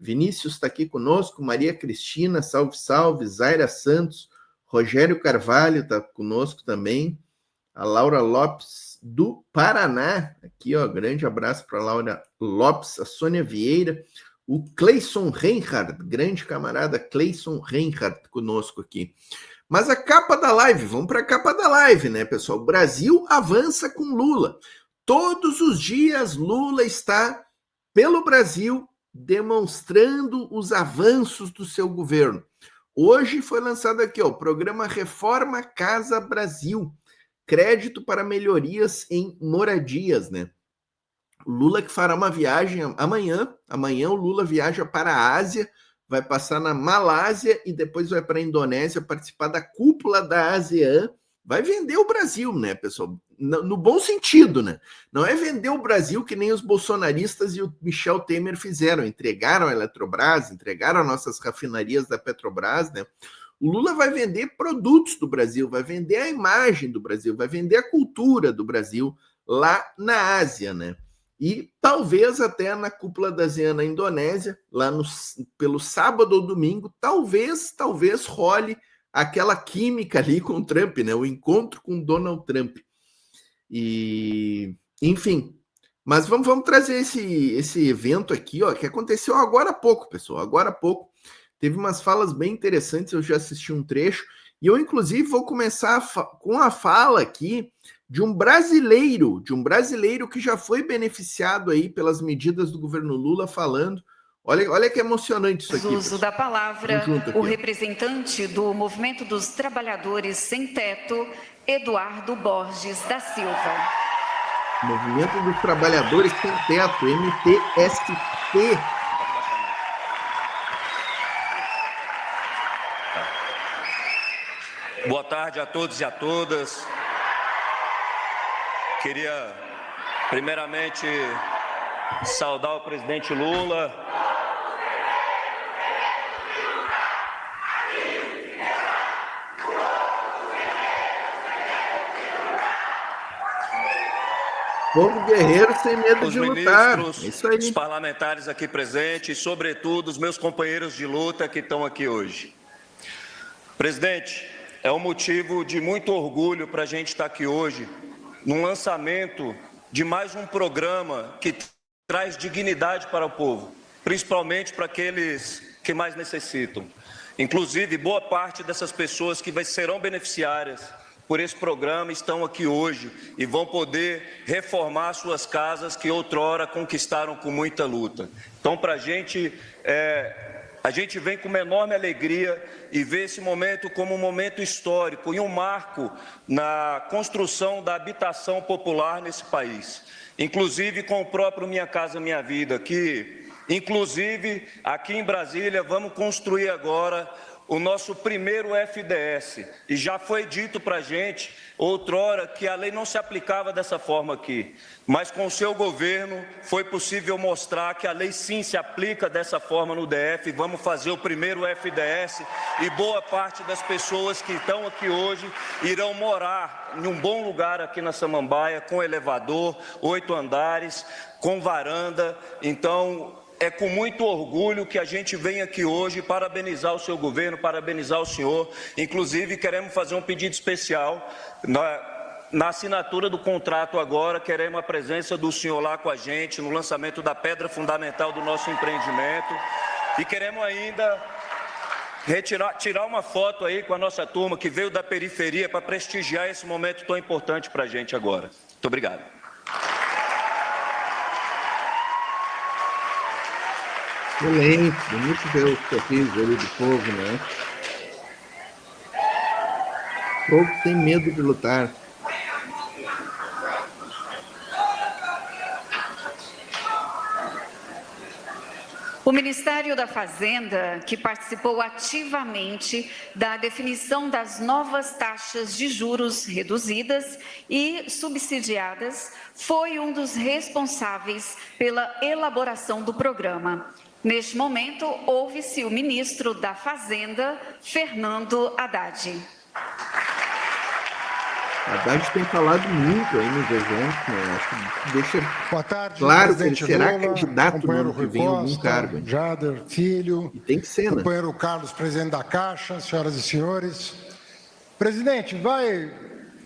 Vinícius está aqui conosco, Maria Cristina, salve, salve, Zaira Santos, Rogério Carvalho está conosco também, a Laura Lopes do Paraná, aqui, ó, grande abraço para a Laura Lopes, a Sônia Vieira, o Cleison Reinhardt, grande camarada Cleison Reinhardt conosco aqui. Mas a capa da live, vamos para a capa da live, né, pessoal? Brasil avança com Lula. Todos os dias Lula está pelo Brasil demonstrando os avanços do seu governo. Hoje foi lançado aqui, ó, o programa Reforma Casa Brasil, crédito para melhorias em moradias, né? O Lula que fará uma viagem amanhã o Lula viaja para a Ásia, vai passar na Malásia e depois vai para a Indonésia participar da cúpula da ASEAN. Vai vender o Brasil, né, pessoal? No bom sentido, né? Não é vender o Brasil que nem os bolsonaristas e o Michel Temer fizeram, entregaram a Eletrobras, entregaram as nossas refinarias da Petrobras, né? O Lula vai vender produtos do Brasil, vai vender a imagem do Brasil, vai vender a cultura do Brasil lá na Ásia, né? E talvez até na cúpula da ASEAN na Indonésia, lá pelo sábado ou domingo, talvez role aquela química ali com o Trump, né? O encontro com Donald Trump. E, enfim, mas vamos trazer esse evento aqui, ó, que aconteceu agora há pouco, pessoal, agora há pouco. Teve umas falas bem interessantes, eu já assisti um trecho, e eu, inclusive, vou começar com a fala aqui de um brasileiro que já foi beneficiado aí pelas medidas do governo Lula, falando. Olha que emocionante isso aqui. Uso da palavra, o representante do Movimento dos Trabalhadores Sem Teto, Eduardo Borges da Silva. Movimento dos Trabalhadores Sem Teto, MTST. Boa tarde a todos e a todas. Queria, primeiramente, saudar o presidente Lula. Povo guerreiro sem medo os de lutar. Isso aí. Os parlamentares aqui presentes e, sobretudo, os meus companheiros de luta que estão aqui hoje. Presidente, é um motivo de muito orgulho para a gente estar aqui hoje, no lançamento de mais um programa que traz dignidade para o povo, principalmente para aqueles que mais necessitam. Inclusive, boa parte dessas pessoas que serão beneficiárias por esse programa estão aqui hoje e vão poder reformar suas casas que outrora conquistaram com muita luta. Então, para a gente vem com uma enorme alegria e vê esse momento como um momento histórico e um marco na construção da habitação popular nesse país. Inclusive com o próprio Minha Casa Minha Vida, que, inclusive, aqui em Brasília, vamos construir agora o nosso primeiro FDS, e já foi dito para a gente, outrora, que a lei não se aplicava dessa forma aqui, mas com o seu governo foi possível mostrar que a lei sim se aplica dessa forma no DF, vamos fazer o primeiro FDS, e boa parte das pessoas que estão aqui hoje irão morar em um bom lugar aqui na Samambaia, com elevador, 8 andares, com varanda. Então, é com muito orgulho que a gente vem aqui hoje parabenizar o seu governo, parabenizar o senhor. Inclusive, queremos fazer um pedido especial. Na assinatura do contrato agora, queremos a presença do senhor lá com a gente, no lançamento da pedra fundamental do nosso empreendimento. E queremos ainda tirar uma foto aí com a nossa turma que veio da periferia para prestigiar esse momento tão importante para a gente agora. Muito obrigado. Excelente, bonito ver os sorrisos ali do povo, né? O povo tem medo de lutar. O Ministério da Fazenda, que participou ativamente da definição das novas taxas de juros reduzidas e subsidiadas, foi um dos responsáveis pela elaboração do programa. Neste momento, ouve-se o ministro da Fazenda, Fernando Haddad. Haddad tem falado muito aí nos eventos, né? Acho que deixa Boa tarde, claro que ele será Lula, candidato no ano que vem a algum Costa, cargo. Hein? Jader Filho, E tem que ser, né? companheiro Carlos, presidente da Caixa, senhoras e senhores. Presidente, vai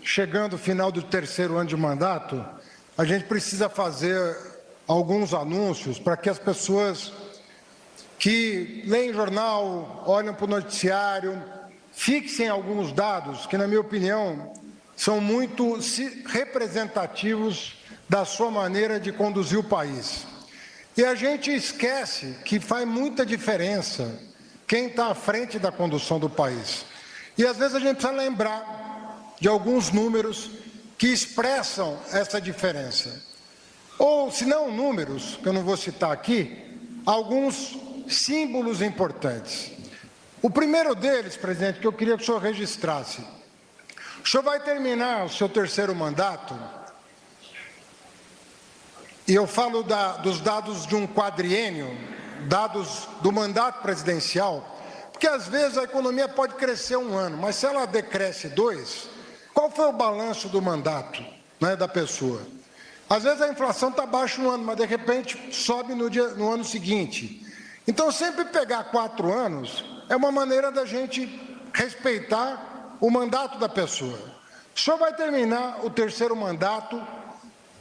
chegando o final do terceiro ano de mandato, a gente precisa fazer alguns anúncios para que as pessoas que leem jornal, olham para o noticiário, fixem alguns dados que, na minha opinião, são muito representativos da sua maneira de conduzir o país. E a gente esquece que faz muita diferença quem está à frente da condução do país. E às vezes a gente precisa lembrar de alguns números que expressam essa diferença. Ou, se não números, que eu não vou citar aqui, alguns símbolos importantes. O primeiro deles, presidente, que eu queria que o senhor registrasse. O senhor vai terminar o seu terceiro mandato, e eu falo dos dados de um quadriênio, dados do mandato presidencial, porque às vezes a economia pode crescer um ano, mas se ela decresce 2, qual foi o balanço do mandato, né, da pessoa? Às vezes a inflação está baixa um ano, mas de repente sobe no ano seguinte. Então sempre pegar 4 anos é uma maneira da gente respeitar o mandato da pessoa. O senhor vai terminar o terceiro mandato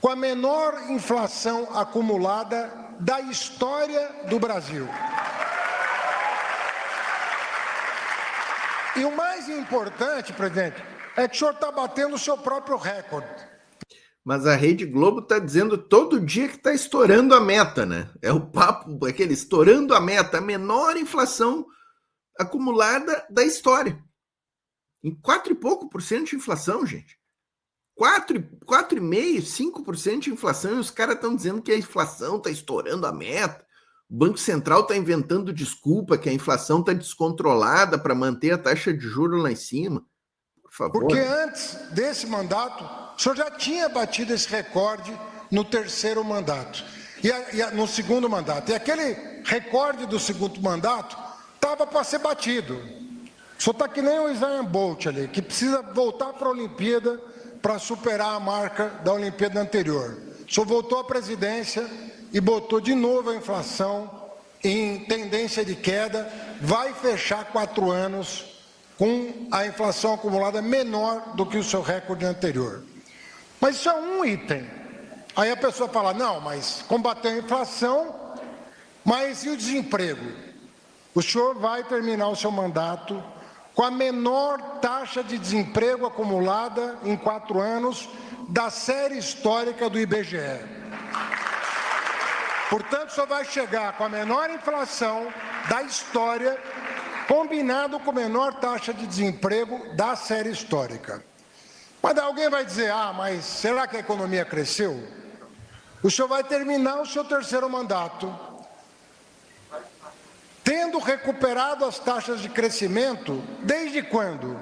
com a menor inflação acumulada da história do Brasil. E o mais importante, presidente, é que o senhor está batendo o seu próprio recorde. Mas a Rede Globo está dizendo todo dia que está estourando a meta, né? É o papo, aquele estourando a meta, a menor inflação acumulada da história. Em 4 e pouco por cento de inflação, gente. 4,5%, 5% de inflação, e os caras estão dizendo que a inflação está estourando a meta. O Banco Central está inventando desculpa que a inflação está descontrolada para manter a taxa de juros lá em cima. Por favor. Porque antes desse mandato, o senhor já tinha batido esse recorde no terceiro mandato, no segundo mandato. E aquele recorde do segundo mandato estava para ser batido. O senhor está que nem o Usain Bolt ali, que precisa voltar para a Olimpíada para superar a marca da Olimpíada anterior. O senhor voltou à presidência e botou de novo a inflação em tendência de queda, vai fechar 4 anos com a inflação acumulada menor do que o seu recorde anterior. Mas isso é um item. Aí a pessoa fala, não, mas combater a inflação, mas e o desemprego? O senhor vai terminar o seu mandato com a menor taxa de desemprego acumulada em 4 anos da série histórica do IBGE. Portanto, o senhor vai chegar com a menor inflação da história, combinado com a menor taxa de desemprego da série histórica. Mas alguém vai dizer, mas será que a economia cresceu? O senhor vai terminar o seu terceiro mandato tendo recuperado as taxas de crescimento, desde quando?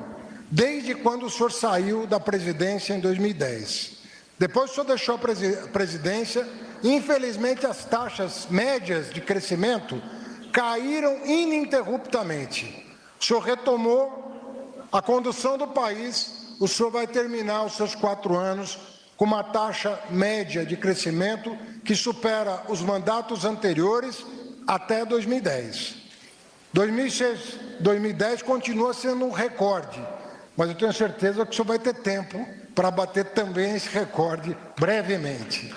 Desde quando o senhor saiu da presidência em 2010. Depois o senhor deixou a presidência, infelizmente as taxas médias de crescimento caíram ininterruptamente. O senhor retomou a condução do país, o senhor vai terminar os seus 4 anos com uma taxa média de crescimento que supera os mandatos anteriores até 2010. 2006, 2010 continua sendo um recorde, mas eu tenho certeza que o senhor vai ter tempo para bater também esse recorde brevemente.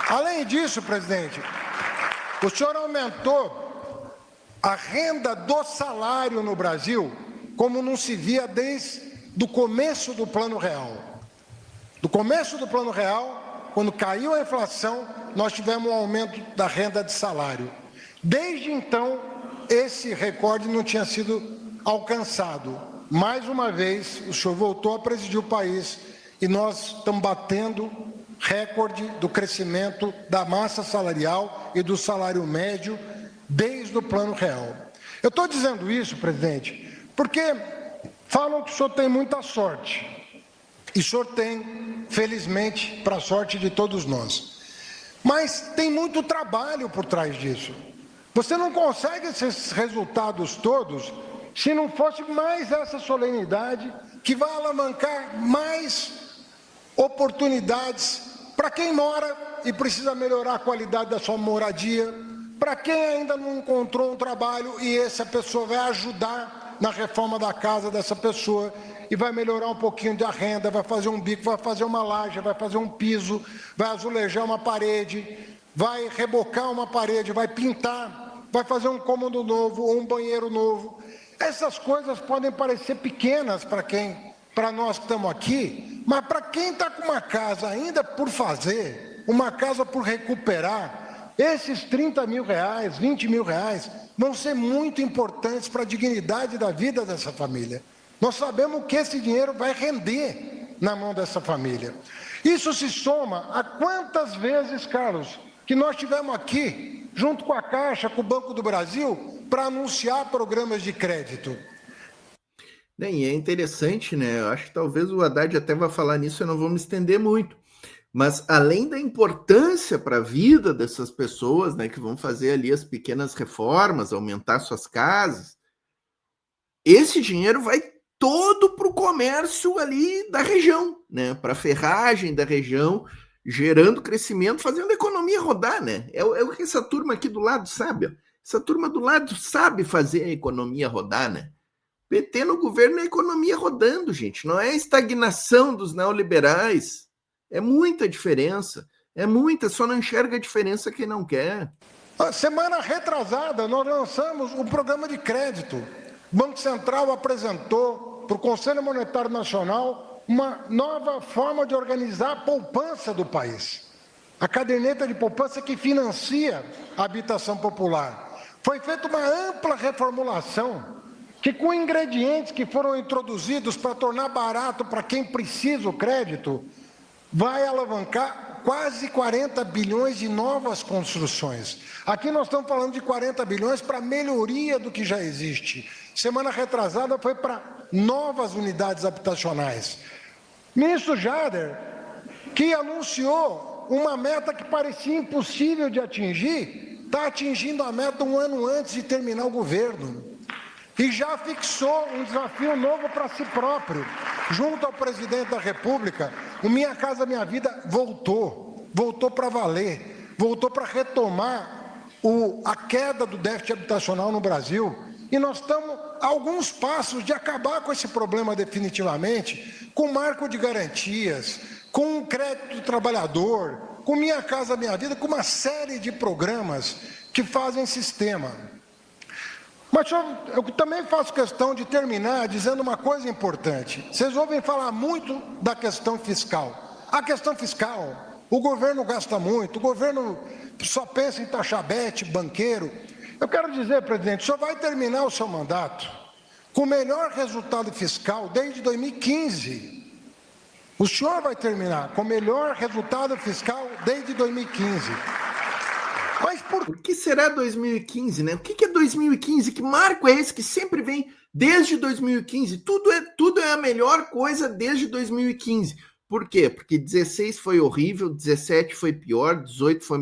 Além disso, presidente, o senhor aumentou a renda do salário no Brasil como não se via desde o começo do Plano Real. Do começo do Plano Real, quando caiu a inflação, nós tivemos um aumento da renda de salário. Desde então, esse recorde não tinha sido alcançado. Mais uma vez, o senhor voltou a presidir o país e nós estamos batendo recorde do crescimento da massa salarial e do salário médio desde o Plano Real. Eu estou dizendo isso, presidente, porque falam que o senhor tem muita sorte. E o senhor tem, felizmente, para a sorte de todos nós. Mas tem muito trabalho por trás disso. Você não consegue esses resultados todos se não fosse mais essa solenidade que vai alavancar mais oportunidades para quem mora e precisa melhorar a qualidade da sua moradia, para quem ainda não encontrou um trabalho e essa pessoa vai ajudar na reforma da casa dessa pessoa e vai melhorar um pouquinho da renda, vai fazer um bico, vai fazer uma laje, vai fazer um piso, vai azulejar uma parede, vai rebocar uma parede, vai pintar, vai fazer um cômodo novo ou um banheiro novo. Essas coisas podem parecer pequenas para nós que estamos aqui, mas para quem está com uma casa ainda por fazer, uma casa por recuperar, esses 30 mil reais, 20 mil reais, vão ser muito importantes para a dignidade da vida dessa família. Nós sabemos que esse dinheiro vai render na mão dessa família. Isso se soma a quantas vezes, Carlos, que nós tivemos aqui, junto com a Caixa, com o Banco do Brasil, para anunciar programas de crédito. E é interessante, né? Eu acho que talvez o Haddad até vai falar nisso, eu não vou me estender muito. Mas além da importância para a vida dessas pessoas, né, que vão fazer ali as pequenas reformas, aumentar suas casas, esse dinheiro vai todo para o comércio ali da região, né? Para a ferragem da região, gerando crescimento, fazendo a economia rodar, né? É o que essa turma aqui do lado sabe. Ó. Essa turma do lado sabe fazer a economia rodar, né? PT no governo é a economia rodando, gente. Não é a estagnação dos neoliberais. É muita diferença. É muita, só não enxerga a diferença quem não quer. A semana retrasada, nós lançamos um programa de crédito. O Banco Central apresentou para o Conselho Monetário Nacional uma nova forma de organizar a poupança do país. A caderneta de poupança que financia a habitação popular. Foi feita uma ampla reformulação que, com ingredientes que foram introduzidos para tornar barato para quem precisa o crédito, vai alavancar quase 40 bilhões de novas construções. Aqui nós estamos falando de 40 bilhões para melhoria do que já existe. Semana retrasada foi para novas unidades habitacionais. Ministro Jader, que anunciou uma meta que parecia impossível de atingir, está atingindo a meta um ano antes de terminar o governo. E já fixou um desafio novo para si próprio, junto ao presidente da República. O Minha Casa Minha Vida voltou para valer, voltou para retomar a queda do déficit habitacional no Brasil. E nós estamos a alguns passos de acabar com esse problema definitivamente, com marco de garantias, com um crédito do trabalhador, com Minha Casa Minha Vida, com uma série de programas que fazem sistema. Mas eu também faço questão de terminar dizendo uma coisa importante. Vocês ouvem falar muito da questão fiscal. A questão fiscal, o governo gasta muito, o governo só pensa em taxar bete, banqueiro. Eu quero dizer, presidente, o senhor vai terminar o seu mandato com o melhor resultado fiscal desde 2015. O senhor vai terminar com o melhor resultado fiscal desde 2015. Mas por que será 2015, né? O que é 2015? Que marco é esse que sempre vem desde 2015? Tudo é a melhor coisa desde 2015. Por quê? Porque 16 foi horrível, 17 foi pior, 18 foi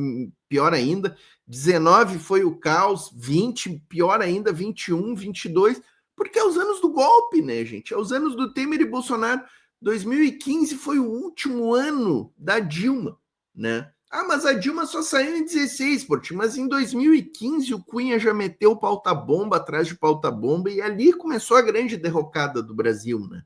pior ainda, 19 foi o caos, 20 pior ainda, 21, 22, porque é os anos do golpe, né, gente? É os anos do Temer e Bolsonaro. 2015 foi o último ano da Dilma, né? Ah, mas a Dilma só saiu em 16, Porti, mas em 2015 o Cunha já meteu pauta-bomba atrás de pauta-bomba e ali começou a grande derrocada do Brasil, né?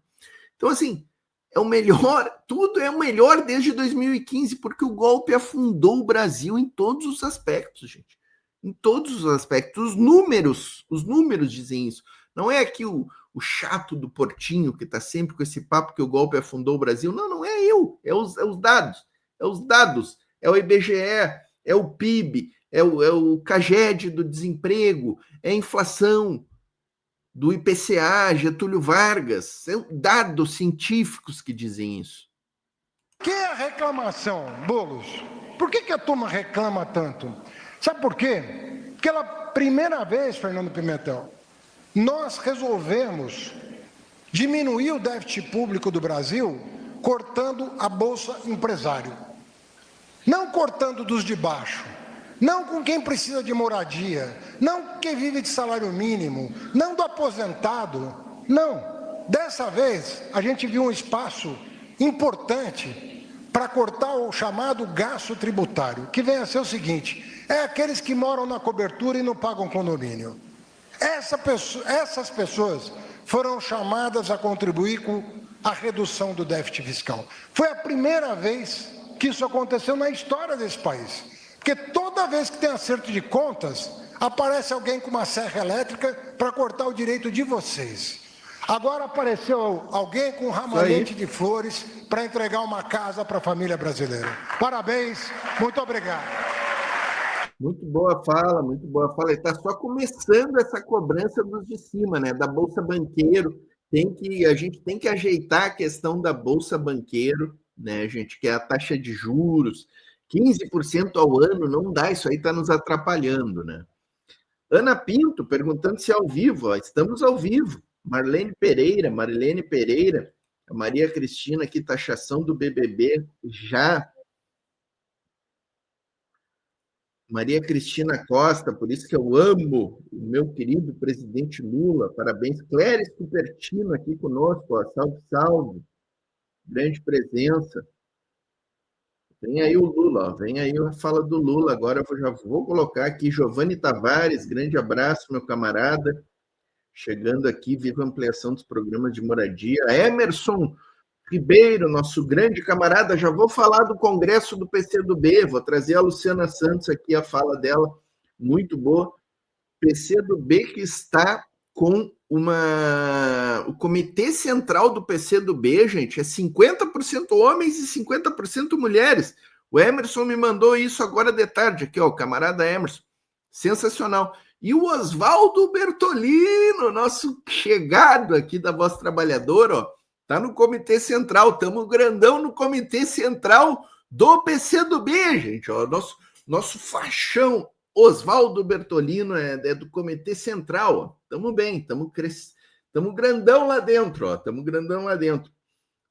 Então, assim, é o melhor, tudo é o melhor desde 2015, porque o golpe afundou o Brasil em todos os aspectos, gente. Em todos os aspectos. Os números dizem isso. Não é aqui o chato do Portinho que está sempre com esse papo que o golpe afundou o Brasil. Não é eu, é os dados. É os dados. É o IBGE, é o PIB, é o CAGED do desemprego, é a inflação do IPCA, Getúlio Vargas. São dados científicos que dizem isso. Que é a reclamação, Boulos? Por que a turma reclama tanto? Sabe por quê? Porque pela primeira vez, Fernando Pimentel, nós resolvemos diminuir o déficit público do Brasil cortando a Bolsa Empresário. Não cortando dos de baixo, não com quem precisa de moradia, não com quem vive de salário mínimo, não do aposentado, não. dessa vez, a gente viu um espaço importante para cortar o chamado gasto tributário, que vem a ser o seguinte: é aqueles que moram na cobertura e não pagam condomínio. Essas pessoas foram chamadas a contribuir com a redução do déficit fiscal. Foi a primeira vez que isso aconteceu na história desse país. Porque toda vez que tem acerto de contas, aparece alguém com uma serra elétrica para cortar o direito de vocês. Agora apareceu alguém com um ramalhete de flores para entregar uma casa para a família brasileira. Parabéns, muito obrigado. Muito boa fala, muito boa fala. Está só começando essa cobrança dos de cima, né? Da Bolsa Banqueiro. A gente tem que ajeitar a questão da Bolsa Banqueiro, né, gente? Que é a taxa de juros. 15% ao ano não dá, isso aí está nos atrapalhando, né? Ana Pinto perguntando se é ao vivo. Ó, estamos ao vivo. Marilene Pereira, a Maria Cristina aqui, taxação do BBB já. Maria Cristina Costa, por isso que eu amo o meu querido presidente Lula, parabéns. Cléris Cupertino aqui conosco, ó, salve, salve, grande presença. Vem aí o Lula, ó, vem aí a fala do Lula, agora eu já vou colocar aqui, Giovanni Tavares, grande abraço, meu camarada, chegando aqui, viva a ampliação dos programas de moradia. Emerson Ribeiro, nosso grande camarada, já vou falar do congresso do PCdoB, vou trazer a Luciana Santos aqui, a fala dela, muito boa. PCdoB que está com o comitê central do PCdoB, gente, é 50% homens e 50% mulheres. O Emerson me mandou isso agora de tarde, aqui, ó, o camarada Emerson, sensacional. E o Oswaldo Bertolino, nosso chegado aqui da Voz Trabalhadora, ó, está no Comitê Central, estamos grandão no Comitê Central do PCdoB, gente. Ó, nosso faixão Oswaldo Bertolino é do Comitê Central. Estamos bem, estamos grandão lá dentro. Estamos grandão lá dentro.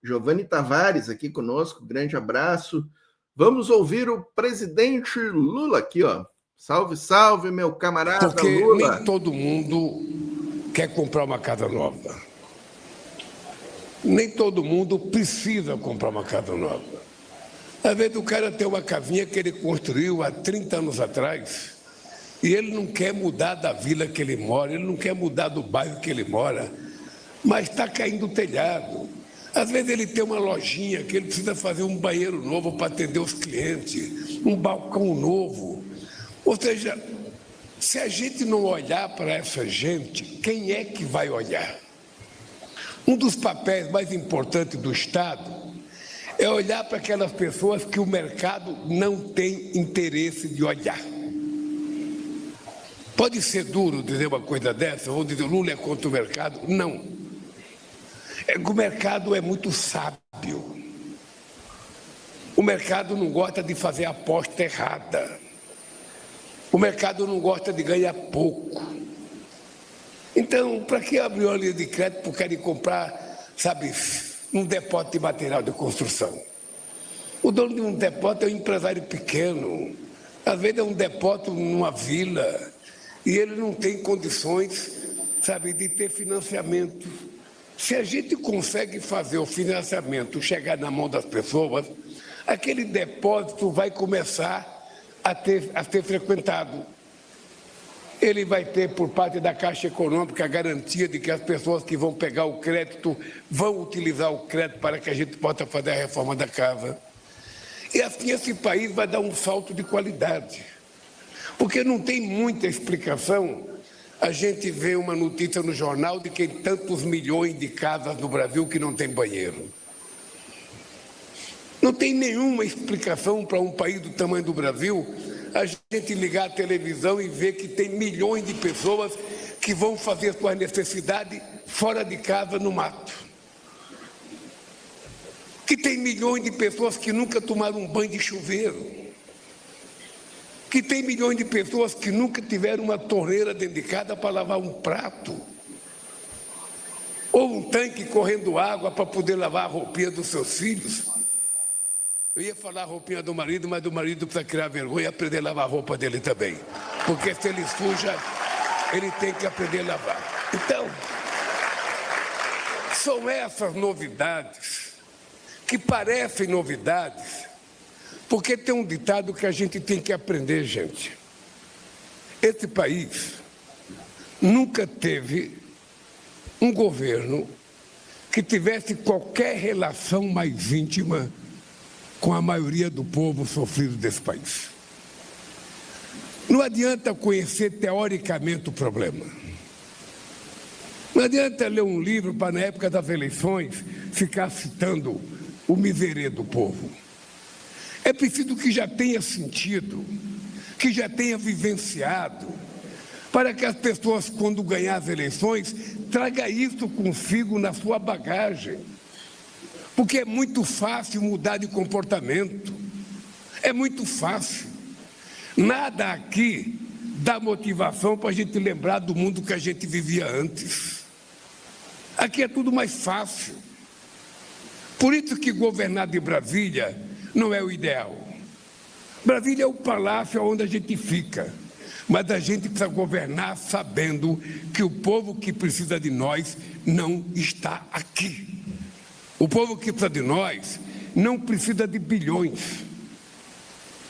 Giovanni Tavares aqui conosco, grande abraço. Vamos ouvir o presidente Lula aqui, ó. Salve, salve, meu camarada Lula. Porque nem todo mundo quer comprar uma casa nova. Nem todo mundo precisa comprar uma casa nova. Às vezes o cara tem uma casinha que ele construiu há 30 anos atrás e ele não quer mudar da vila que ele mora, ele não quer mudar do bairro que ele mora, mas está caindo o telhado. Às vezes ele tem uma lojinha que ele precisa fazer um banheiro novo para atender os clientes, um balcão novo. Ou seja, se a gente não olhar para essa gente, quem é que vai olhar? Um dos papéis mais importantes do Estado é olhar para aquelas pessoas que o mercado não tem interesse de olhar. Pode ser duro dizer uma coisa dessa, ou dizer o Lula é contra o mercado. Não. O mercado é muito sábio. O mercado não gosta de fazer aposta errada. O mercado não gosta de ganhar pouco. Então, para que abrir uma linha de crédito porque querem comprar, sabe, um depósito de material de construção? O dono de um depósito é um empresário pequeno, às vezes é um depósito numa vila, e ele não tem condições, sabe, de ter financiamento. Se a gente consegue fazer o financiamento chegar na mão das pessoas, aquele depósito vai começar a ser frequentado. Ele vai ter, por parte da Caixa Econômica, a garantia de que as pessoas que vão pegar o crédito vão utilizar o crédito para que a gente possa fazer a reforma da casa. E assim esse país vai dar um salto de qualidade. Porque não tem muita explicação a gente vê uma notícia no jornal de que tem tantos milhões de casas no Brasil que não tem banheiro. Não tem nenhuma explicação para um país do tamanho do Brasil a gente ligar a televisão e ver que tem milhões de pessoas que vão fazer suas necessidades fora de casa, no mato. Que tem milhões de pessoas que nunca tomaram um banho de chuveiro. Que tem milhões de pessoas que nunca tiveram uma torneira dentro de casa para lavar um prato. Ou um tanque correndo água para poder lavar a roupinha dos seus filhos. Eu ia falar a roupinha do marido, mas o marido precisa criar vergonha e aprender a lavar a roupa dele também. Porque se ele suja, ele tem que aprender a lavar. Então, São essas novidades, que parecem novidades, porque tem um ditado que a gente tem que aprender, gente. Esse país nunca teve um governo que tivesse qualquer relação mais íntima com a maioria do povo sofrido desse país. Não adianta conhecer teoricamente o problema. Não adianta ler um livro para, na época das eleições, ficar citando o miserê do povo. É preciso que já tenha sentido, que já tenha vivenciado, para que as pessoas, quando ganhar as eleições, tragam isso consigo na sua bagagem. Porque é muito fácil mudar de comportamento. É muito fácil. Nada aqui dá motivação para a gente lembrar do mundo que a gente vivia antes. Aqui é tudo mais fácil. Por isso que governar de Brasília não é o ideal. Brasília é o palácio onde a gente fica, mas a gente precisa governar sabendo que o povo que precisa de nós não está aqui. O povo que precisa de nós não precisa de bilhões,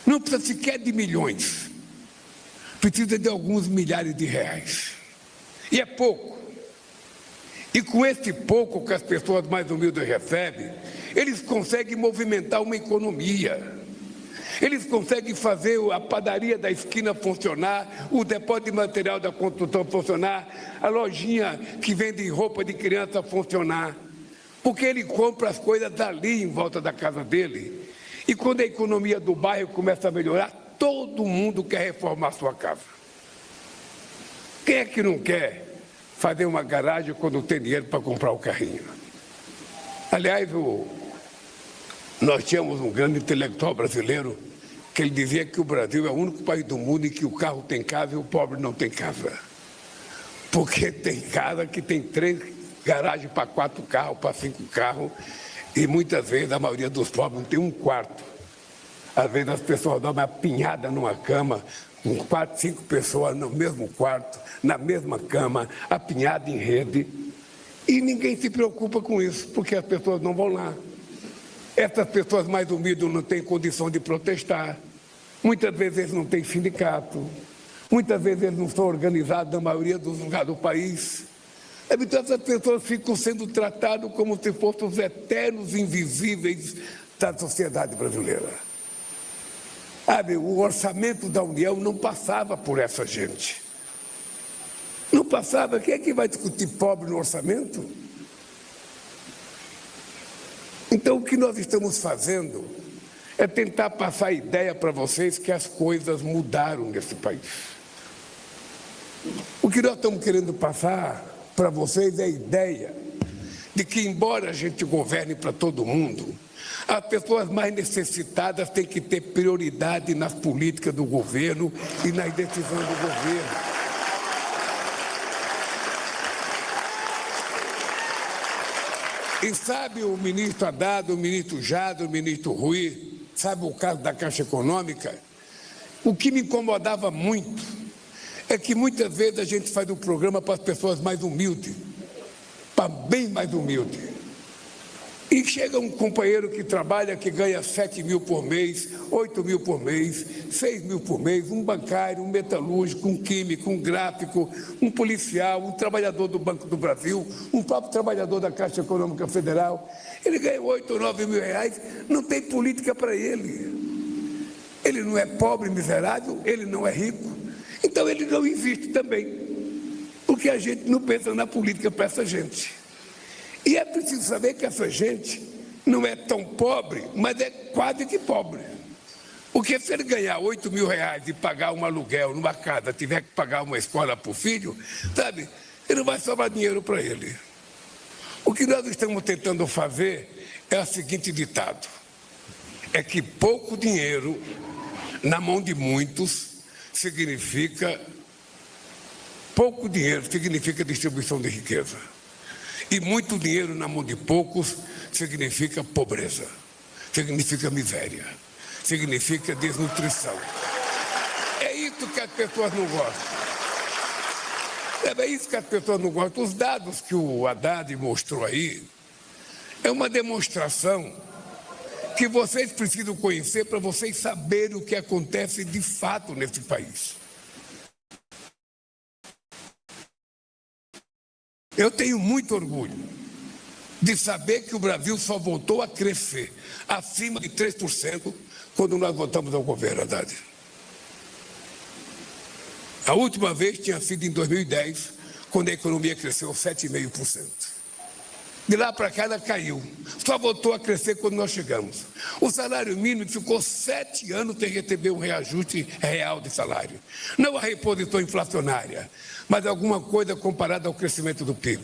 não precisa sequer de milhões, precisa de alguns milhares de reais. E é pouco. E com esse pouco que as pessoas mais humildes recebem, eles conseguem movimentar uma economia. Eles conseguem fazer a padaria da esquina funcionar, o depósito de material da construção funcionar, a lojinha que vende roupa de criança funcionar. Porque ele compra as coisas ali em volta da casa dele. E quando a economia do bairro começa a melhorar, todo mundo quer reformar a sua casa. Quem é que não quer fazer uma garagem quando tem dinheiro para comprar o carrinho? Aliás, nós tínhamos um grande intelectual brasileiro que ele dizia que o Brasil é o único país do mundo em que o carro tem casa e o pobre não tem casa. Porque tem casa que tem 3 garagens para 4 carros, para 5 carros, e muitas vezes a maioria dos pobres não tem um quarto. Às vezes as pessoas dão uma apinhada numa cama, com 4, 5 pessoas no mesmo quarto, na mesma cama, apinhada em rede, e ninguém se preocupa com isso, porque as pessoas não vão lá. Essas pessoas mais humildes não têm condição de protestar. Muitas vezes eles não têm sindicato. Muitas vezes eles não são organizados na maioria dos lugares do país. Então essas pessoas ficam sendo tratadas como se fossem os eternos invisíveis da sociedade brasileira. Sabe, o orçamento da União não passava por essa gente. Não passava. Quem é que vai discutir pobre no orçamento? Então, o que nós estamos fazendo é tentar passar a ideia para vocês que as coisas mudaram nesse país. O que nós estamos querendo passar para vocês é a ideia de que, embora a gente governe para todo mundo, as pessoas mais necessitadas têm que ter prioridade nas políticas do governo e nas decisões do governo. E sabe o ministro Haddad, o ministro Jadro, o ministro Rui, sabe o caso da Caixa Econômica? O que me incomodava muito é que muitas vezes a gente faz um programa para as pessoas mais humildes, para bem mais humildes. E chega um companheiro que trabalha, que ganha 7 mil por mês, 8 mil por mês, 6 mil por mês, um bancário, um metalúrgico, um químico, um gráfico, um policial, um trabalhador do Banco do Brasil, um próprio trabalhador da Caixa Econômica Federal. Ele ganha 8 ou 9 mil reais, não tem política para ele. Ele não é pobre, miserável, ele não é rico. Então ele não existe também, porque a gente não pensa na política para essa gente. E é preciso saber que essa gente não é tão pobre, mas é quase que pobre. Porque se ele ganhar 8 mil reais e pagar um aluguel numa casa, tiver que pagar uma escola para o filho, sabe, ele não vai sobrar dinheiro para ele. O que nós estamos tentando fazer é o seguinte ditado: é que pouco dinheiro na mão de muitos significa distribuição de riqueza. E muito dinheiro na mão de poucos significa pobreza, significa miséria, significa desnutrição. É isso que as pessoas não gostam. É isso que as pessoas não gostam. Os dados que o Haddad mostrou aí é uma demonstração que vocês precisam conhecer para vocês saberem o que acontece de fato nesse país. Eu tenho muito orgulho de saber que o Brasil só voltou a crescer acima de 3% quando nós voltamos ao governo, Haddad. A última vez tinha sido em 2010, quando a economia cresceu 7,5%. De lá para cá ela caiu, só voltou a crescer quando nós chegamos. O salário mínimo ficou 7 anos sem receber um reajuste real de salário. Não a reposição inflacionária, mas alguma coisa comparada ao crescimento do PIB.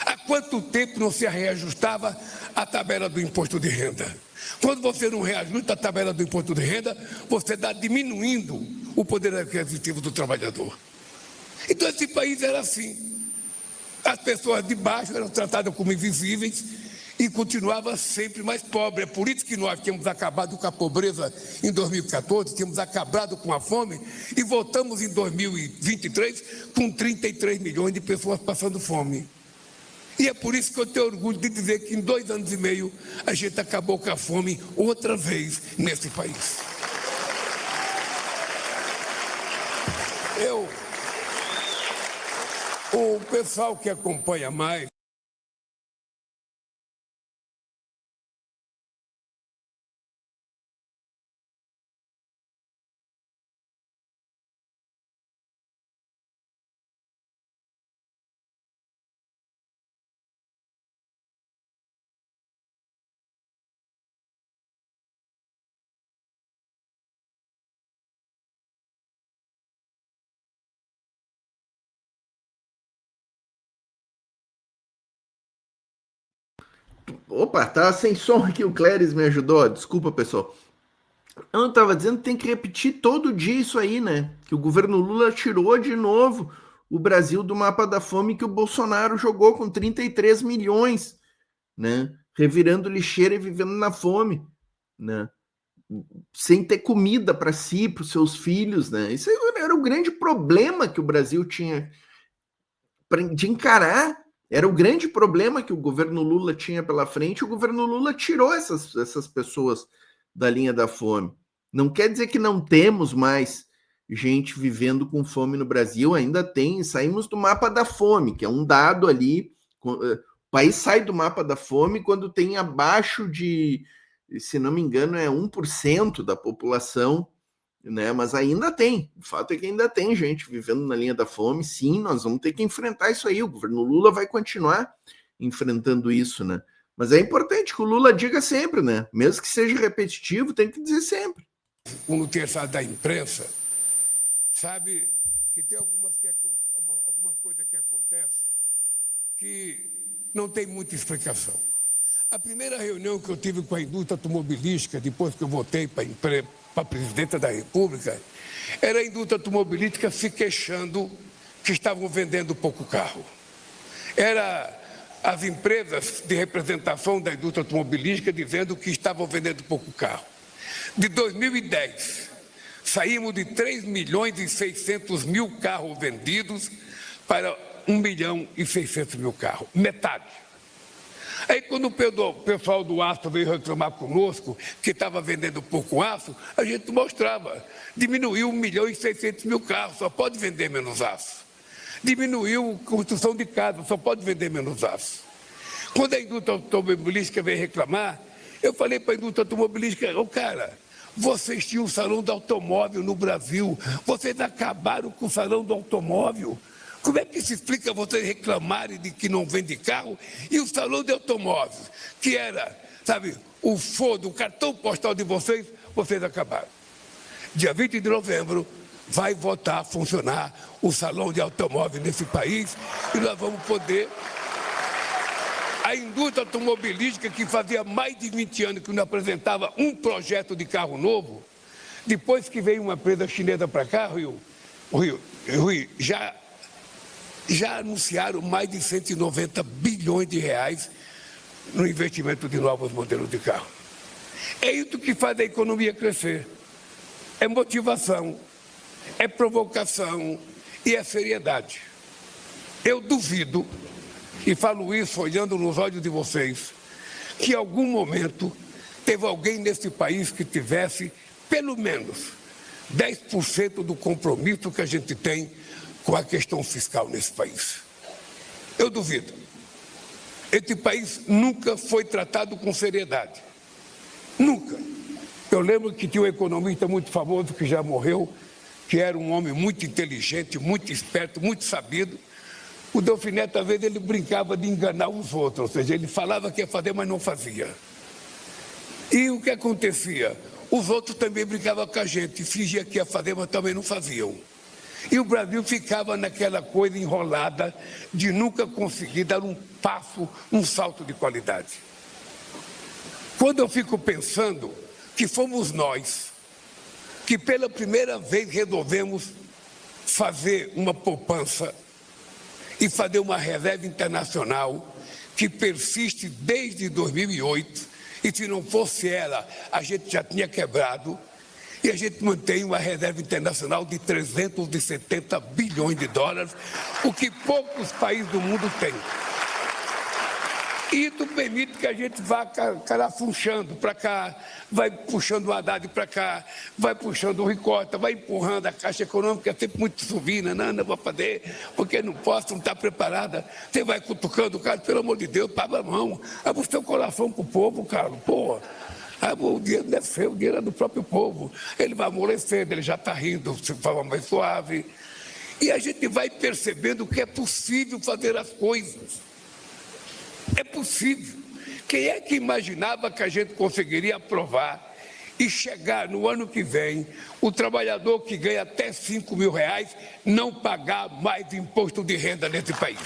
Há quanto tempo não se reajustava a tabela do imposto de renda? Quando você não reajusta a tabela do imposto de renda, você está diminuindo o poder aquisitivo do trabalhador. Então esse país era assim. As pessoas de baixo eram tratadas como invisíveis e continuava sempre mais pobre. É por isso que nós tínhamos acabado com a pobreza em 2014, tínhamos acabado com a fome e voltamos em 2023 com 33 milhões de pessoas passando fome. E é por isso que eu tenho orgulho de dizer que em 2 anos e meio a gente acabou com a fome outra vez nesse país. O pessoal que acompanha mais Opa, tá sem som aqui, o Cléris me ajudou. Desculpa, pessoal. Eu estava dizendo que tem que repetir todo dia isso aí, né? Que o governo Lula tirou de novo o Brasil do mapa da fome que o Bolsonaro jogou com 33 milhões, né? Revirando lixeira e vivendo na fome, né? Sem ter comida para si, para os seus filhos, né? Isso era o grande problema que o Brasil tinha de encarar. Era o grande problema que o governo Lula tinha pela frente. O governo Lula tirou essas pessoas da linha da fome. Não quer dizer que não temos mais gente vivendo com fome no Brasil, ainda tem. Saímos do mapa da fome, que é um dado ali. O país sai do mapa da fome quando tem abaixo de, se não me engano, é 1% da população, né? Mas ainda tem. O fato é que ainda tem gente vivendo na linha da fome. Sim, nós vamos ter que enfrentar isso aí. O governo Lula vai continuar enfrentando isso, né? Mas é importante que o Lula diga sempre, né? Mesmo que seja repetitivo, tem que dizer sempre. O noticiário da imprensa sabe que tem algumas coisas que acontecem que não tem muita explicação. A primeira reunião que eu tive com a indústria automobilística, depois que eu voltei para a presidenta da República, era a indústria automobilística se queixando que estavam vendendo pouco carro. Era as empresas de representação da indústria automobilística dizendo que estavam vendendo pouco carro. De 2010, saímos de 3 milhões e 600 mil carros vendidos para 1 milhão e 600 mil carros, metade. Aí, quando o pessoal do aço veio reclamar conosco que estava vendendo pouco aço, a gente mostrava. Diminuiu 1 milhão e 600 mil carros, só pode vender menos aço. Diminuiu a construção de casa, só pode vender menos aço. Quando a indústria automobilística veio reclamar, eu falei para a indústria automobilística, cara, vocês tinham um salão do automóvel no Brasil, vocês acabaram com o salão do automóvel. Como é que se explica vocês reclamarem de que não vende carro e o salão de automóveis, que era, sabe, o fogo, o cartão postal de vocês, vocês acabaram. Dia 20 de novembro vai voltar a funcionar o salão de automóveis nesse país e nós vamos poder... A indústria automobilística, que fazia mais de 20 anos que não apresentava um projeto de carro novo, depois que veio uma empresa chinesa para cá, Rui, já anunciaram mais de 190 bilhões de reais no investimento de novos modelos de carro. É isso que faz a economia crescer. É motivação, é provocação e é seriedade. Eu duvido, e falo isso olhando nos olhos de vocês, que em algum momento teve alguém nesse país que tivesse pelo menos 10% do compromisso que a gente tem com a questão fiscal nesse país. Eu duvido. Esse país nunca foi tratado com seriedade. Nunca. Eu lembro que tinha um economista muito famoso que já morreu, que era um homem muito inteligente, muito esperto, muito sabido. O Delfim Neto, às vezes, ele brincava de enganar os outros, ou seja, ele falava que ia fazer, mas não fazia. E o que acontecia? Os outros também brincavam com a gente, fingia que ia fazer, mas também não faziam. E o Brasil ficava naquela coisa enrolada de nunca conseguir dar um passo, um salto de qualidade. Quando eu fico pensando que fomos nós que pela primeira vez resolvemos fazer uma poupança e fazer uma reserva internacional que persiste desde 2008, e se não fosse ela, a gente já tinha quebrado, e a gente mantém uma reserva internacional de 370 bilhões de dólares, o que poucos países do mundo têm. E isso permite que a gente vá carafunchando para cá, vai puxando o Haddad para cá, vai puxando o Ricota, vai empurrando a Caixa Econômica, é sempre muito subina, não vou fazer, porque não posso, não está preparada. Você vai cutucando o cara, pelo amor de Deus, paga a mão, abre o seu coração para o povo, cara, porra. O dinheiro não é seu, o dinheiro é do próprio povo. Ele vai amolecendo, ele já está rindo de forma mais suave. E a gente vai percebendo que é possível fazer as coisas. É possível. Quem é que imaginava que a gente conseguiria aprovar e chegar no ano que vem, o trabalhador que ganha até R$5 mil não pagar mais imposto de renda nesse país?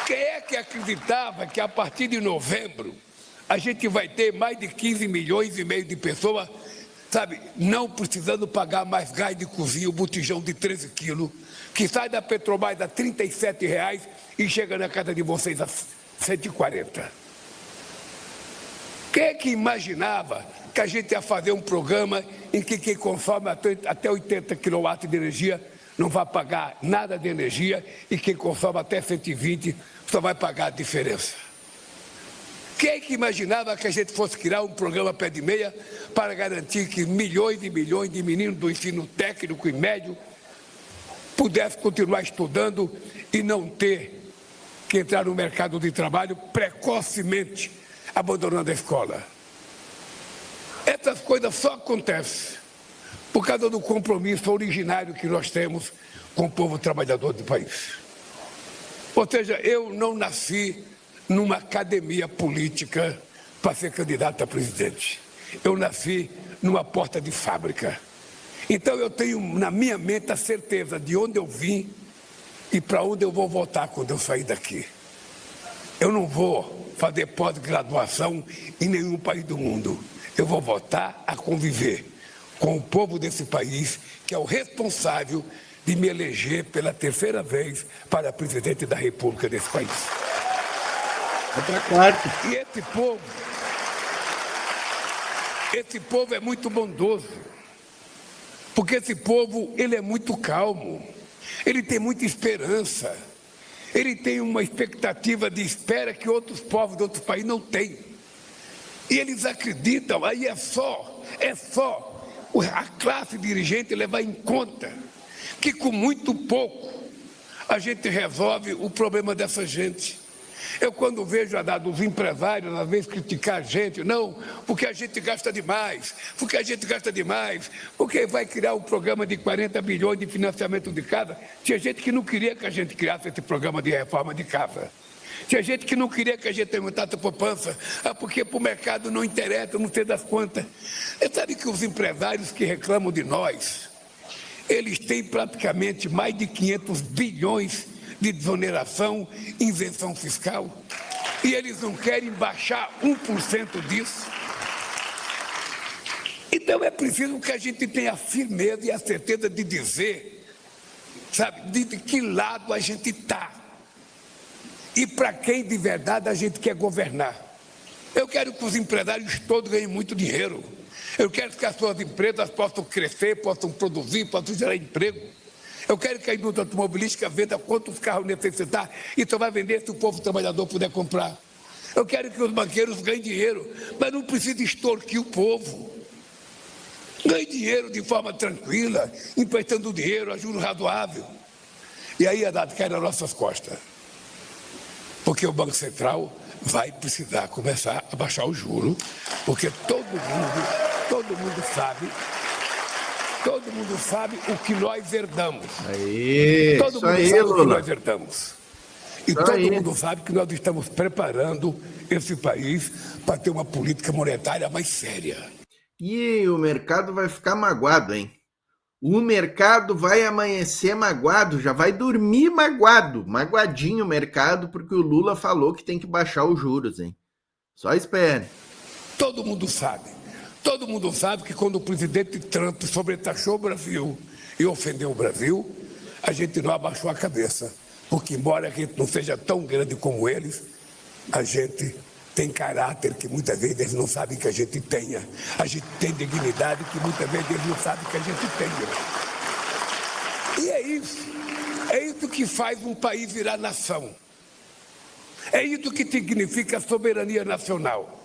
Quem é que acreditava que a partir de novembro a gente vai ter mais de 15 milhões e meio de pessoas, sabe, não precisando pagar mais gás de cozinha, o botijão de 13 quilos, que sai da Petrobras a R$37 e chega na casa de vocês a 140. Quem é que imaginava que a gente ia fazer um programa em que quem consome até 80 kW de energia não vai pagar nada de energia e quem consome até 120 só vai pagar a diferença? Quem é que imaginava que a gente fosse criar um programa pé de meia para garantir que milhões e milhões de meninos do ensino técnico e médio pudessem continuar estudando e não ter que entrar no mercado de trabalho precocemente, abandonando a escola? Essas coisas só acontecem por causa do compromisso originário que nós temos com o povo trabalhador do país. Ou seja, eu não nasci numa academia política para ser candidato a presidente. Eu nasci numa porta de fábrica. Então eu tenho na minha mente a certeza de onde eu vim e para onde eu vou voltar quando eu sair daqui. Eu não vou fazer pós-graduação em nenhum país do mundo. Eu vou voltar a conviver com o povo desse país, que é o responsável de me eleger pela terceira vez para presidente da República desse país. Outra quarta. E esse povo é muito bondoso, porque esse povo, ele é muito calmo, ele tem muita esperança, ele tem uma expectativa de espera que outros povos de outros países não têm. E eles acreditam, aí é só a classe dirigente levar em conta que com muito pouco a gente resolve o problema dessa gente. Eu, quando vejo os empresários, às vezes, criticar a gente, não, porque a gente gasta demais, porque vai criar um programa de 40 bilhões de financiamento de casa. Tinha gente que não queria que a gente criasse esse programa de reforma de casa. Tinha gente que não queria que a gente aumentasse a poupança, porque para o mercado não interessa, não sei das quantas. Você sabe que os empresários que reclamam de nós, eles têm praticamente mais de 500 bilhões de desoneração, isenção fiscal, e eles não querem baixar 1% disso. Então é preciso que a gente tenha a firmeza e a certeza de dizer, sabe, de que lado a gente está e para quem de verdade a gente quer governar. Eu quero que os empresários todos ganhem muito dinheiro. Eu quero que as suas empresas possam crescer, possam produzir, possam gerar emprego. Eu quero que a indústria automobilística venda quantos carros necessitar e só vai vender se o povo trabalhador puder comprar. Eu quero que os banqueiros ganhem dinheiro, mas não precisa extorquir o povo. Ganhe dinheiro de forma tranquila, emprestando dinheiro a juros razoável. E aí, Haddad, cai nas nossas costas. Porque o Banco Central vai precisar começar a baixar o juro, porque todo mundo sabe o que nós herdamos. Todo mundo sabe o que nós herdamos. E todo mundo sabe que nós estamos preparando esse país para ter uma política monetária mais séria. E o mercado vai ficar magoado, hein? O mercado vai amanhecer magoado, já vai dormir magoadinho o mercado, porque o Lula falou que tem que baixar os juros, hein? Só espere. Todo mundo sabe que quando o presidente Trump sobretaxou o Brasil e ofendeu o Brasil, a gente não abaixou a cabeça, porque embora a gente não seja tão grande como eles, a gente tem caráter que muitas vezes eles não sabem que a gente tenha. A gente tem dignidade que muitas vezes eles não sabem que a gente tenha. E é isso que faz um país virar nação. É isso que significa soberania nacional.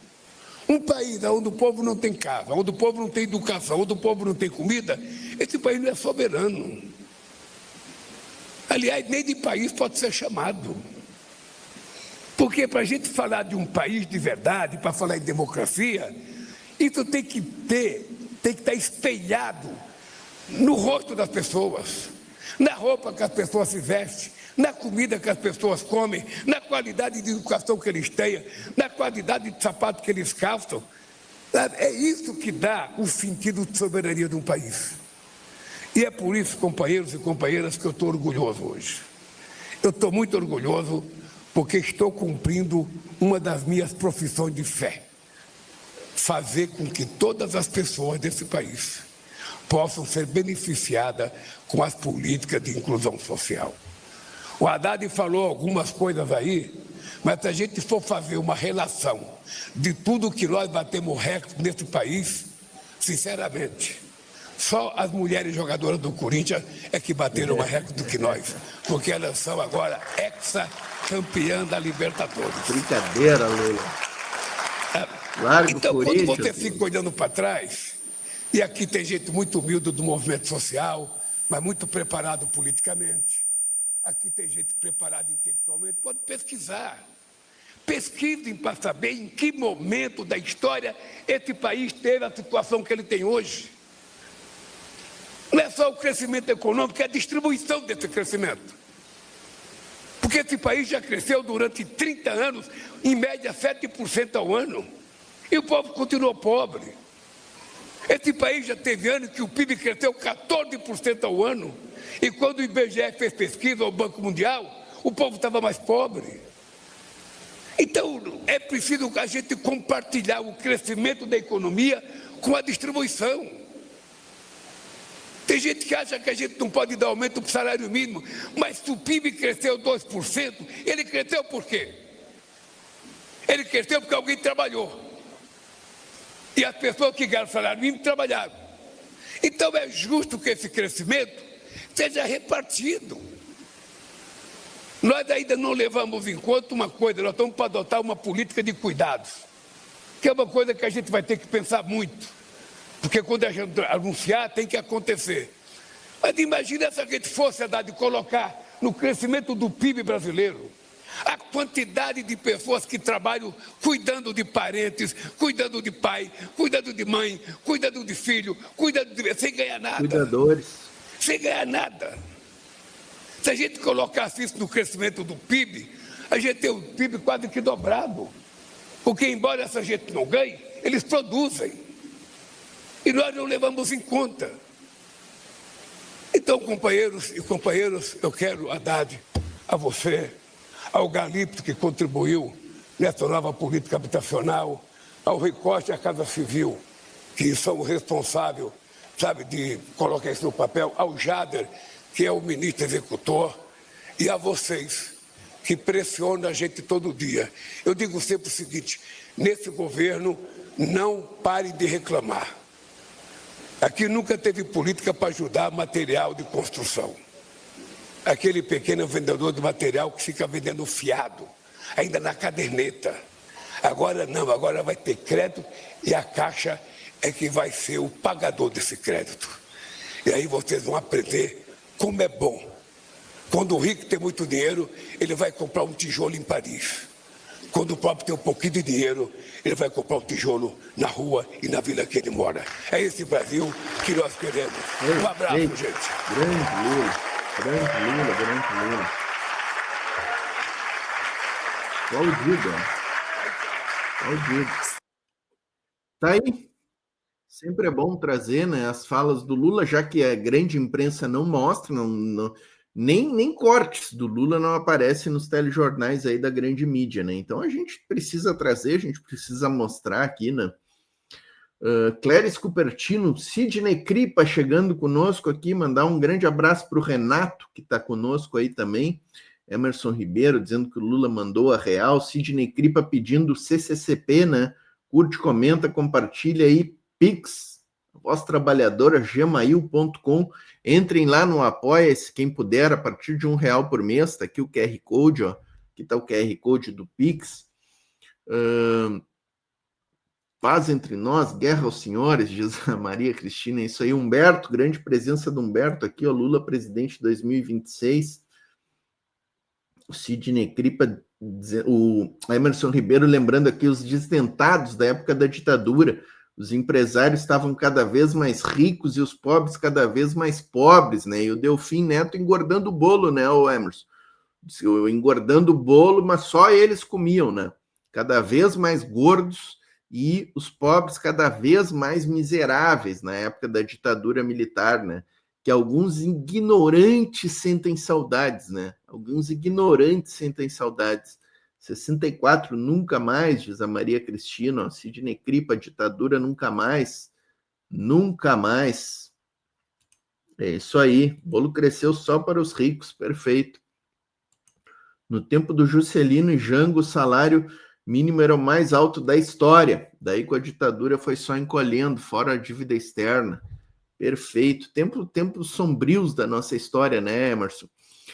Um país onde o povo não tem casa, onde o povo não tem educação, onde o povo não tem comida, esse país não é soberano. Aliás, nem de país pode ser chamado. Porque para a gente falar de um país de verdade, para falar em democracia, isso tem que estar espelhado no rosto das pessoas, na roupa que as pessoas se vestem, na comida que as pessoas comem, na qualidade de educação que eles têm, na qualidade de sapato que eles calçam. É isso que dá o sentido de soberania de um país. E é por isso, companheiros e companheiras, que eu estou orgulhoso hoje. Eu estou muito orgulhoso porque estou cumprindo uma das minhas profissões de fé. Fazer com que todas as pessoas desse país possam ser beneficiadas com as políticas de inclusão social. O Haddad falou algumas coisas aí, mas se a gente for fazer uma relação de tudo que nós batemos recorde nesse país, sinceramente, só as mulheres jogadoras do Corinthians é que bateram mais recorde do que nós, porque elas são agora ex-campeã da Libertadores. Brincadeira, Lula. Então, quando você fica olhando para trás, e aqui tem gente muito humilde do movimento social, mas muito preparado politicamente, aqui tem gente preparada intelectualmente, pode pesquisar. Pesquisem para saber em que momento da história esse país teve a situação que ele tem hoje. Não é só o crescimento econômico, é a distribuição desse crescimento. Porque esse país já cresceu durante 30 anos, em média 7% ao ano, e o povo continuou pobre. Esse país já teve anos que o PIB cresceu 14% ao ano, e quando o IBGE fez pesquisa ao Banco Mundial, o povo estava mais pobre. Então, é preciso a gente compartilhar o crescimento da economia com a distribuição. Tem gente que acha que a gente não pode dar aumento para o salário mínimo, mas se o PIB cresceu 2%, ele cresceu por quê? Ele cresceu porque alguém trabalhou. E as pessoas que ganham salário mínimo trabalharam. Então é justo que esse crescimento seja repartido. Nós ainda não levamos em conta uma coisa, nós estamos para adotar uma política de cuidados, que é uma coisa que a gente vai ter que pensar muito. Porque quando a gente anunciar, tem que acontecer. Mas imagina se a gente fosse a dar de colocar no crescimento do PIB brasileiro a quantidade de pessoas que trabalham cuidando de parentes, cuidando de pai, cuidando de mãe, cuidando de filho, sem ganhar nada. Cuidadores. Sem ganhar nada. Se a gente colocasse isso no crescimento do PIB, a gente tem o PIB quase que dobrado. Porque embora essa gente não ganhe, eles produzem. E nós não levamos em conta. Então, companheiros e companheiras, eu quero, Haddad, a você, ao Galípolo, que contribuiu nessa nova política habitacional, ao Rui Costa e à Casa Civil, que são responsáveis, sabe, de colocar isso no papel, ao Jader, que é o ministro executor, e a vocês, que pressionam a gente todo dia. Eu digo sempre o seguinte, nesse governo, não pare de reclamar. Aqui nunca teve política para ajudar material de construção. Aquele pequeno vendedor de material que fica vendendo fiado, ainda na caderneta. Agora não, agora vai ter crédito e a Caixa é que vai ser o pagador desse crédito. E aí vocês vão aprender como é bom. Quando o rico tem muito dinheiro, ele vai comprar um tijolo em Paris. Quando o pobre tem um pouquinho de dinheiro, ele vai comprar um tijolo na rua e na vila que ele mora. É esse Brasil que nós queremos. Um abraço, gente. Grande Lula. Grande Lula. Aplaudido. Tá aí. Sempre é bom trazer, né, as falas do Lula, já que a grande imprensa não mostra, nem cortes do Lula não aparecem nos telejornais aí da grande mídia, né? Então a gente precisa trazer, a gente precisa mostrar aqui, né? Cléris Cupertino, Sidney Cripa chegando conosco aqui, mandar um grande abraço para o Renato, que está conosco aí também. Emerson Ribeiro dizendo que o Lula mandou a real. Sidney Cripa pedindo CCCP, né? Curte, comenta, compartilha aí. Pix, Voz Trabalhadora, gmail.com. Entrem lá no Apoia-se, quem puder, a partir de R$1 por mês. Está aqui o QR Code, ó. Aqui está o QR Code do Pix. Paz entre nós, guerra aos senhores, diz a Maria Cristina. É isso aí, Humberto, grande presença do Humberto aqui, ó, Lula presidente 2026. O Sidney Cripa, o Emerson Ribeiro lembrando aqui os desdentados da época da ditadura. Os empresários estavam cada vez mais ricos e os pobres cada vez mais pobres, né? E o Delfim Neto engordando o bolo, né, o Emerson? Engordando o bolo, mas só eles comiam, né? Cada vez mais gordos e os pobres cada vez mais miseráveis na época da ditadura militar, né? Que alguns ignorantes sentem saudades, né? Alguns ignorantes sentem saudades. 64 nunca mais, diz a Maria Cristina. Sidney Cripa, ditadura nunca mais. Nunca mais. É isso aí. O bolo cresceu só para os ricos. Perfeito. No tempo do Juscelino e Jango, o salário mínimo era o mais alto da história. Daí, com a ditadura, foi só encolhendo, fora a dívida externa. Perfeito. Tempos sombrios da nossa história, né, Emerson?